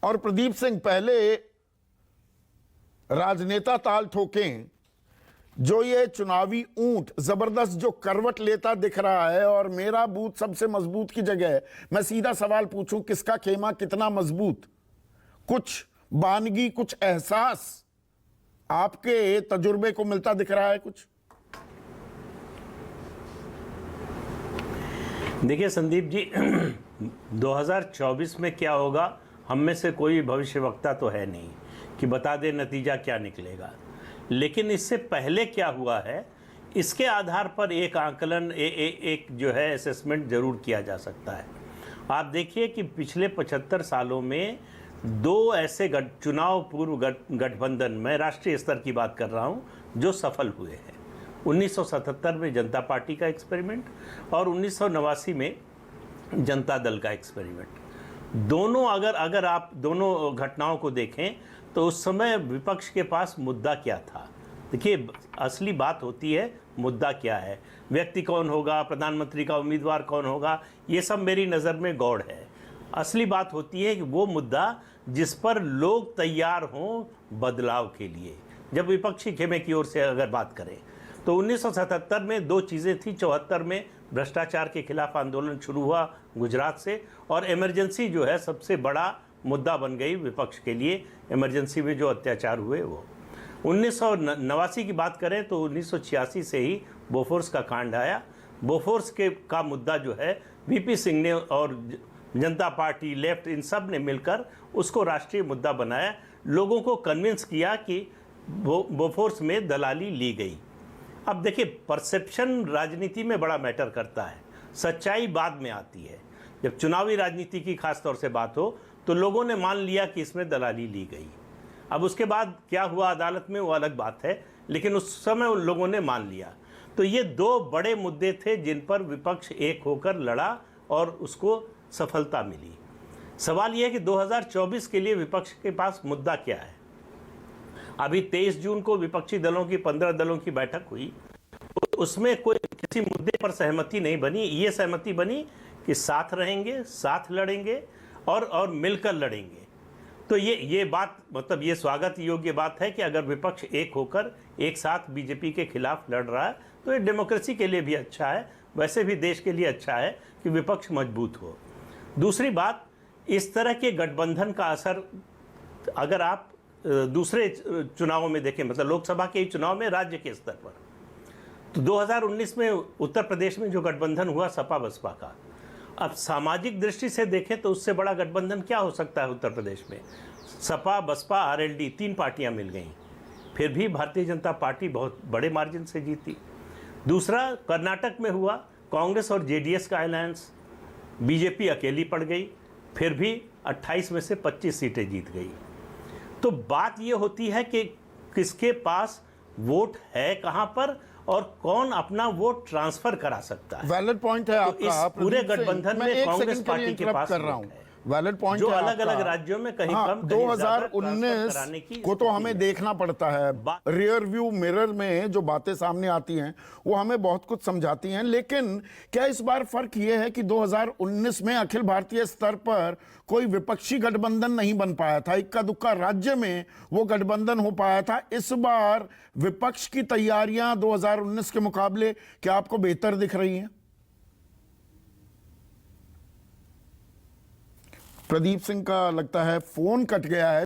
और प्रदीप सिंह, पहले राजनेता ताल ठोकें, जो ये चुनावी ऊंट जबरदस्त जो करवट लेता दिख रहा है और मेरा बूथ सबसे मजबूत की जगह है, मैं सीधा सवाल पूछूं, किसका खेमा कितना मजबूत? कुछ बानगी, कुछ एहसास आपके तजुर्बे को मिलता दिख रहा है कुछ? देखिए संदीप जी, 2024 में क्या होगा, हम में से कोई भविष्यवक्ता तो है नहीं कि बता दे नतीजा क्या निकलेगा। लेकिन इससे पहले क्या हुआ है, इसके आधार पर एक आकलन, एक जो है असेसमेंट जरूर किया जा सकता है। आप देखिए कि पिछले 75 सालों में दो ऐसे चुनाव पूर्व गठबंधन, मैं राष्ट्रीय स्तर की बात कर रहा हूं, जो सफल हुए हैं। 1977 में जनता पार्टी का एक्सपेरिमेंट और 1989 में जनता दल का एक्सपेरिमेंट। दोनों अगर आप दोनों घटनाओं को देखें तो उस समय विपक्ष के पास मुद्दा क्या था। देखिए, असली बात होती है मुद्दा क्या है, व्यक्ति कौन होगा, प्रधानमंत्री का उम्मीदवार कौन होगा, ये सब मेरी नज़र में गौड़ है। असली बात होती है कि वो मुद्दा जिस पर लोग तैयार हों बदलाव के लिए। जब विपक्षी खेमे की ओर से अगर बात करें तो 1977 में दो चीज़ें थी। 74 में भ्रष्टाचार के खिलाफ आंदोलन शुरू हुआ गुजरात से, और इमरजेंसी जो है सबसे बड़ा मुद्दा बन गई विपक्ष के लिए। इमरजेंसी में जो अत्याचार हुए वो 1989 की बात करें तो 1986 से ही बोफोर्स का कांड आया। बोफोर्स का मुद्दा जो है वीपी सिंह ने और जनता पार्टी, लेफ्ट, इन सब ने मिलकर उसको राष्ट्रीय मुद्दा बनाया, लोगों को कन्विंस किया कि बोफोर्स में दलाली ली गई। अब देखिए, परसेप्शन राजनीति में बड़ा मैटर करता है, सच्चाई बाद में आती है। जब चुनावी राजनीति की खास तौर से बात हो तो लोगों ने मान लिया कि इसमें दलाली ली गई। अब उसके बाद क्या हुआ अदालत में वो अलग बात है, लेकिन उस समय उन लोगों ने मान लिया। तो ये दो बड़े मुद्दे थे जिन पर विपक्ष एक होकर लड़ा और उसको सफलता मिली। सवाल यह है कि 2024 के लिए विपक्ष के पास मुद्दा क्या है। अभी 23 जून को विपक्षी दलों की 15 दलों की बैठक हुई, उसमें कोई किसी मुद्दे पर सहमति नहीं बनी। ये सहमति बनी कि साथ रहेंगे, साथ लड़ेंगे और मिलकर लड़ेंगे। तो ये बात, मतलब ये स्वागत योग्य बात है कि अगर विपक्ष एक होकर एक साथ बीजेपी के खिलाफ लड़ रहा है तो ये डेमोक्रेसी के लिए भी अच्छा है, वैसे भी देश के लिए अच्छा है कि विपक्ष मजबूत हो। दूसरी बात, इस तरह के गठबंधन का असर अगर आप दूसरे चुनावों में देखें, मतलब लोकसभा के चुनाव में राज्य के स्तर पर, तो 2019 में उत्तर प्रदेश में जो गठबंधन हुआ सपा बसपा का, अब सामाजिक दृष्टि से देखें तो उससे बड़ा गठबंधन क्या हो सकता है उत्तर प्रदेश में। सपा बसपा आरएलडी 3 पार्टियां मिल गईं, फिर भी भारतीय जनता पार्टी बहुत बड़े मार्जिन से जीती। दूसरा, कर्नाटक में हुआ कांग्रेस और जेडीएस का अलायंस, बीजेपी अकेली पड़ गई, फिर भी 28 में से 25 सीटें जीत गई। तो बात ये होती है कि किसके पास वोट है कहां पर और कौन अपना वोट ट्रांसफर करा सकता है। वैलिड पॉइंट है आपका। तो इस पूरे गठबंधन में कांग्रेस पार्टी के पास कर रहा हूं, वैलिड पॉइंट जो अलग अलग राज्यों में कहीं कम, 2019 को तो हमें देखना पड़ता है। रियर व्यू मिरर में जो बातें सामने आती हैं वो हमें बहुत कुछ समझाती हैं, लेकिन क्या इस बार फर्क ये है कि 2019 में अखिल भारतीय स्तर पर कोई विपक्षी गठबंधन नहीं बन पाया था, इक्का दुक्का राज्य में वो गठबंधन हो पाया था। इस बार विपक्ष की तैयारियां 2019 के मुकाबले क्या आपको बेहतर दिख रही हैं? प्रदीप सिंह का लगता है फोन कट गया है।